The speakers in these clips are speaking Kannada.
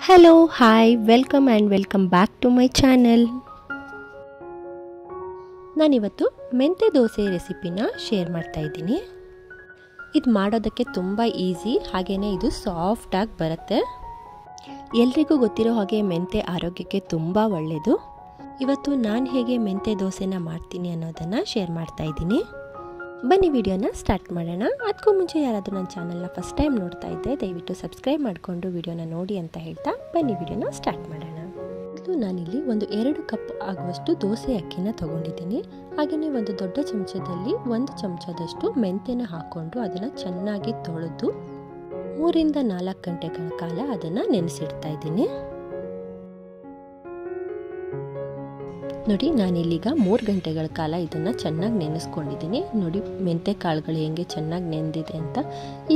Hello, hi, welcome back to my channel. ನಾನಿವತ್ತು ಮೆಂತೆ ದೋಸೆ ರೆಸಿಪಿನ ಶೇರ್ ಮಾಡ್ತಾ ಇದ್ದೀನಿ. ಇದು ಮಾಡೋದಕ್ಕೆ ತುಂಬ ಈಸಿ, ಹಾಗೇನೇ ಇದು ಸಾಫ್ಟ್ ಆಗಿ ಬರುತ್ತೆ. ಎಲ್ರಿಗೂ ಗೊತ್ತಿರೋ ಹಾಗೆ ಮೆಂತೆ ಆರೋಗ್ಯಕ್ಕೆ ತುಂಬ ಒಳ್ಳೆಯದು. ಇವತ್ತು ನಾನು ಹೇಗೆ ಮೆಂತೆ ದೋಸೆನ ಮಾಡ್ತೀನಿ ಅನ್ನೋದನ್ನು ಶೇರ್ ಮಾಡ್ತಾ ಇದ್ದೀನಿ. ಬನ್ನಿ ವಿಡಿಯೋನ ಸ್ಟಾರ್ಟ್ ಮಾಡೋಣ. ಅದಕ್ಕೂ ಮುಂಚೆ ಯಾರಾದರೂ ನನ್ನ ಚಾನಲ್ನ ಫಸ್ಟ್ ಟೈಮ್ ನೋಡ್ತಾ ಇದ್ದರೆ ದಯವಿಟ್ಟು ಸಬ್ಸ್ಕ್ರೈಬ್ ಮಾಡಿಕೊಂಡು ವಿಡಿಯೋನ ನೋಡಿ ಅಂತ ಹೇಳ್ತಾ ಬನ್ನಿ ವಿಡಿಯೋನ ಸ್ಟಾರ್ಟ್ ಮಾಡೋಣ. ನಾನಿಲ್ಲಿ ಒಂದು 2 ಕಪ್ ಆಗುವಷ್ಟು ದೋಸೆ ಅಕ್ಕಿನ ತಗೊಂಡಿದ್ದೀನಿ. ಹಾಗೆಯೇ ಒಂದು ದೊಡ್ಡ ಚಮಚದಲ್ಲಿ 1 ಚಮಚದಷ್ಟು ಮೆಂತೆನ ಹಾಕ್ಕೊಂಡು ಅದನ್ನು ಚೆನ್ನಾಗಿ ತೊಳೆದು 3 ರಿಂದ 4 ಗಂಟೆಗಳ ಕಾಲ ಅದನ್ನು ನೆನೆಸಿಡ್ತಾ ಇದ್ದೀನಿ. ನೋಡಿ, ನಾನಿಲ್ಲೀಗ 3 ಗಂಟೆಗಳ ಕಾಲ ಇದನ್ನು ಚೆನ್ನಾಗಿ ನೆನೆಸ್ಕೊಂಡಿದ್ದೀನಿ. ನೋಡಿ ಮೆಂತೆ ಕಾಳುಗಳು ಹೆಂಗೆ ಚೆನ್ನಾಗಿ ನೆಂದಿದೆ ಅಂತ.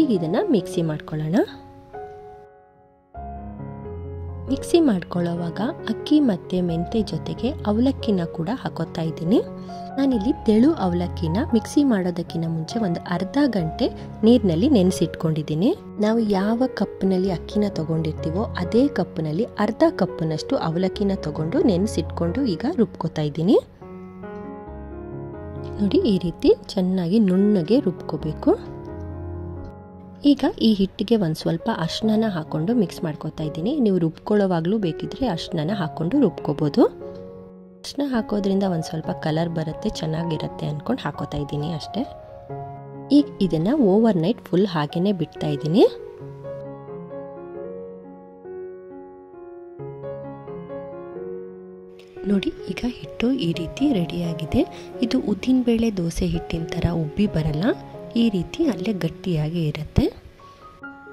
ಈಗ ಇದನ್ನು ಮಿಕ್ಸಿ ಮಾಡ್ಕೊಳ್ಳೋಣ. ಮಿಕ್ಸಿ ಮಾಡ್ಕೊಳ್ಳೋವಾಗ ಅಕ್ಕಿ ಮತ್ತು ಮೆಂತೆ ಜೊತೆಗೆ ಅವಲಕ್ಕಿನ ಕೂಡ ಹಾಕೋತಾ ಇದ್ದೀನಿ. ನಾನಿಲ್ಲಿ ತೆಳು ಅವಲಕ್ಕಿನ ಮಿಕ್ಸಿ ಮಾಡೋದಕ್ಕಿಂತ ಮುಂಚೆ ಒಂದು ಅರ್ಧ ಗಂಟೆ ನೀರಿನಲ್ಲಿ ನೆನೆಸಿಟ್ಕೊಂಡಿದ್ದೀನಿ. ನಾವು ಯಾವ ಕಪ್ನಲ್ಲಿ ಅಕ್ಕಿನ ತಗೊಂಡಿರ್ತೀವೋ ಅದೇ ಕಪ್ನಲ್ಲಿ ಅರ್ಧ ಕಪ್ನಷ್ಟು ಅವಲಕ್ಕಿನ ತಗೊಂಡು ನೆನೆಸಿಟ್ಕೊಂಡು ಈಗ ರುಬ್ಕೋತಾ ಇದ್ದೀನಿ. ನೋಡಿ, ಈ ರೀತಿ ಚೆನ್ನಾಗಿ ನುಣ್ಣಗೆ ರುಬ್ಕೋಬೇಕು. ಈಗ ಈ ಹಿಟ್ಟಿಗೆ ಒಂದು ಸ್ವಲ್ಪ ಅರಿಶಿನ ಹಾಕ್ಕೊಂಡು ಮಿಕ್ಸ್ ಮಾಡ್ಕೋತಾ ಇದ್ದೀನಿ. ನೀವು ರುಬ್ಕೊಳ್ಳೋವಾಗಲೂ ಬೇಕಿದ್ರೆ ಅರಿಶಿನ ಹಾಕ್ಕೊಂಡು ರುಬ್ಕೋಬೋದು. ಅರಿಶಿನ ಹಾಕೋದ್ರಿಂದ ಒಂದು ಸ್ವಲ್ಪ ಕಲರ್ ಬರುತ್ತೆ, ಚೆನ್ನಾಗಿರುತ್ತೆ ಅಂದ್ಕೊಂಡು ಹಾಕೋತಾ ಇದ್ದೀನಿ ಅಷ್ಟೇ. ಈಗ ಇದನ್ನು ಓವರ್ ನೈಟ್ ಫುಲ್ ಹಾಗೇನೆ ಬಿಡ್ತಾ ಇದ್ದೀನಿ. ನೋಡಿ, ಈಗ ಹಿಟ್ಟು ಈ ರೀತಿ ರೆಡಿಯಾಗಿದೆ. ಇದು ಉದ್ದಿನಬೇಳೆ ದೋಸೆ ಹಿಟ್ಟಿನ ಥರ ಉಬ್ಬಿ ಬರಲ್ಲ, ಈ ರೀತಿ ಅಲ್ಲೇ ಗಟ್ಟಿಯಾಗಿ ಇರುತ್ತೆ.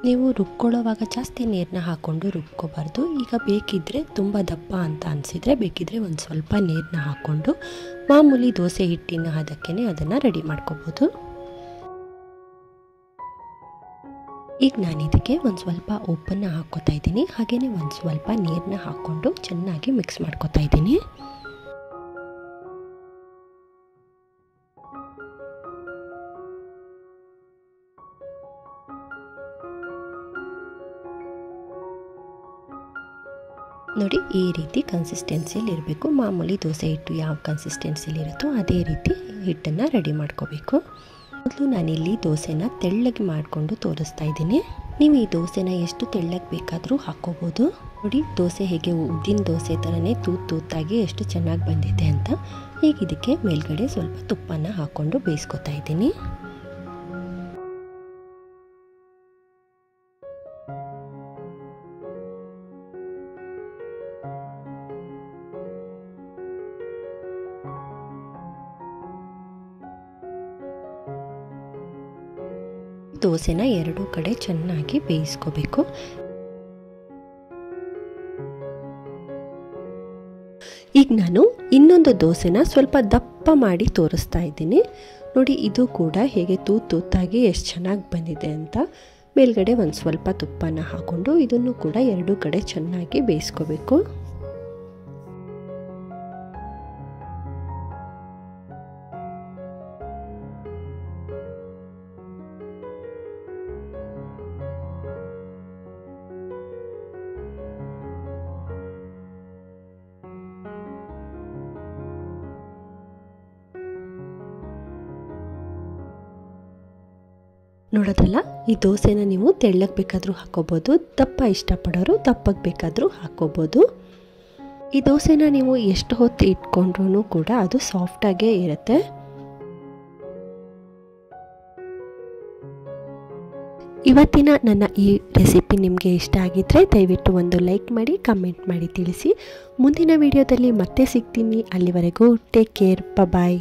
ನೀವು ರುಬ್ಕೊಳ್ಳೋವಾಗ ಜಾಸ್ತಿ ನೀರನ್ನ ಹಾಕ್ಕೊಂಡು ರುಬ್ಕೋಬಾರ್ದು. ಈಗ ಬೇಕಿದ್ದರೆ ತುಂಬ ದಪ್ಪ ಅಂತ ಅನಿಸಿದರೆ ಬೇಕಿದ್ದರೆ ಒಂದು ಸ್ವಲ್ಪ ನೀರನ್ನ ಹಾಕ್ಕೊಂಡು ಮಾಮೂಲಿ ದೋಸೆ ಹಿಟ್ಟಿನ ಹದಕ್ಕೇ ಅದನ್ನು ರೆಡಿ ಮಾಡ್ಕೋಬೋದು. ಈಗ ನಾನು ಇದಕ್ಕೆ ಒಂದು ಸ್ವಲ್ಪ ಉಪ್ಪನ್ನು ಹಾಕ್ಕೋತಾ ಇದ್ದೀನಿ. ಹಾಗೆಯೇ ಒಂದು ಸ್ವಲ್ಪ ನೀರನ್ನ ಹಾಕ್ಕೊಂಡು ಚೆನ್ನಾಗಿ ಮಿಕ್ಸ್ ಮಾಡ್ಕೋತಾ ಇದ್ದೀನಿ. ನೋಡಿ, ಈ ರೀತಿ ಕನ್ಸಿಸ್ಟೆನ್ಸಿಯಲ್ಲಿ ಇರಬೇಕು. ಮಾಮೂಲಿ ದೋಸೆ ಹಿಟ್ಟು ಯಾವ ಕನ್ಸಿಸ್ಟೆನ್ಸಿಯಲ್ಲಿ ಇರುತ್ತೋ ಅದೇ ರೀತಿ ಹಿಟ್ಟನ್ನು ರೆಡಿ ಮಾಡ್ಕೋಬೇಕು. ಮೊದಲು ನಾನಿಲ್ಲಿ ದೋಸೆನ ತೆಳ್ಳಗೆ ಮಾಡಿಕೊಂಡು ತೋರಿಸ್ತಾ ಇದ್ದೀನಿ. ನೀವು ಈ ದೋಸೆನ ಎಷ್ಟು ತೆಳ್ಳಗೆ ಬೇಕಾದರೂ ಹಾಕ್ಕೋಬೋದು. ನೋಡಿ, ದೋಸೆ ಹೇಗೆ ಉದ್ದಿನ ದೋಸೆ ಥರನೇ ತೂತಾಗಿ ಎಷ್ಟು ಚೆನ್ನಾಗಿ ಬಂದಿದೆ ಅಂತ. ಈಗ ಇದಕ್ಕೆ ಮೇಲ್ಗಡೆ ಸ್ವಲ್ಪ ತುಪ್ಪನ ಹಾಕ್ಕೊಂಡು ಬೇಯಿಸ್ಕೊತಾ ಇದ್ದೀನಿ. ದೋಸೆನ 2 ಕಡೆ ಚೆನ್ನಾಗಿ ಬೇಯಿಸ್ಕೋಬೇಕು. ಈಗ ನಾನು ಇನ್ನೊಂದು ದೋಸೆನ ಸ್ವಲ್ಪ ದಪ್ಪ ಮಾಡಿ ತೋರಿಸ್ತಾ ಇದ್ದೀನಿ. ನೋಡಿ, ಇದು ಕೂಡ ಹೇಗೆ ತೂತಾಗಿ ಎಷ್ಟು ಚೆನ್ನಾಗಿ ಬಂದಿದೆ ಅಂತ. ಮೇಲ್ಗಡೆ ಒಂದು ಸ್ವಲ್ಪ ತುಪ್ಪನ ಹಾಕ್ಕೊಂಡು ಇದನ್ನು ಕೂಡ 2 ಕಡೆ ಚೆನ್ನಾಗಿ ಬೇಯಿಸ್ಕೋಬೇಕು. ನೋಡೋದ್ರಲ್ಲ, ಈ ದೋಸೆನ ನೀವು ತೆಳ್ಳಗೆ ಬೇಕಾದರೂ ಹಾಕ್ಕೋಬೋದು, ದಪ್ಪ ಇಷ್ಟಪಡೋರು ದಪ್ಪಗೆ ಬೇಕಾದರೂ ಹಾಕ್ಕೋಬೋದು. ಈ ದೋಸೆನ ನೀವು ಎಷ್ಟು ಹೊತ್ತು ಇಟ್ಕೊಂಡ್ರೂ ಕೂಡ ಅದು ಸಾಫ್ಟಾಗೇ ಇರುತ್ತೆ. ಇವತ್ತಿನ ನನ್ನ ಈ ರೆಸಿಪಿ ನಿಮಗೆ ಇಷ್ಟ ಆಗಿದ್ದರೆ ದಯವಿಟ್ಟು ಒಂದು ಲೈಕ್ ಮಾಡಿ, ಕಮೆಂಟ್ ಮಾಡಿ ತಿಳಿಸಿ. ಮುಂದಿನ ವಿಡಿಯೋದಲ್ಲಿ ಮತ್ತೆ ಸಿಗ್ತೀನಿ. ಅಲ್ಲಿವರೆಗೂ ಟೇಕ್ ಕೇರ್, ಬಾಯ್.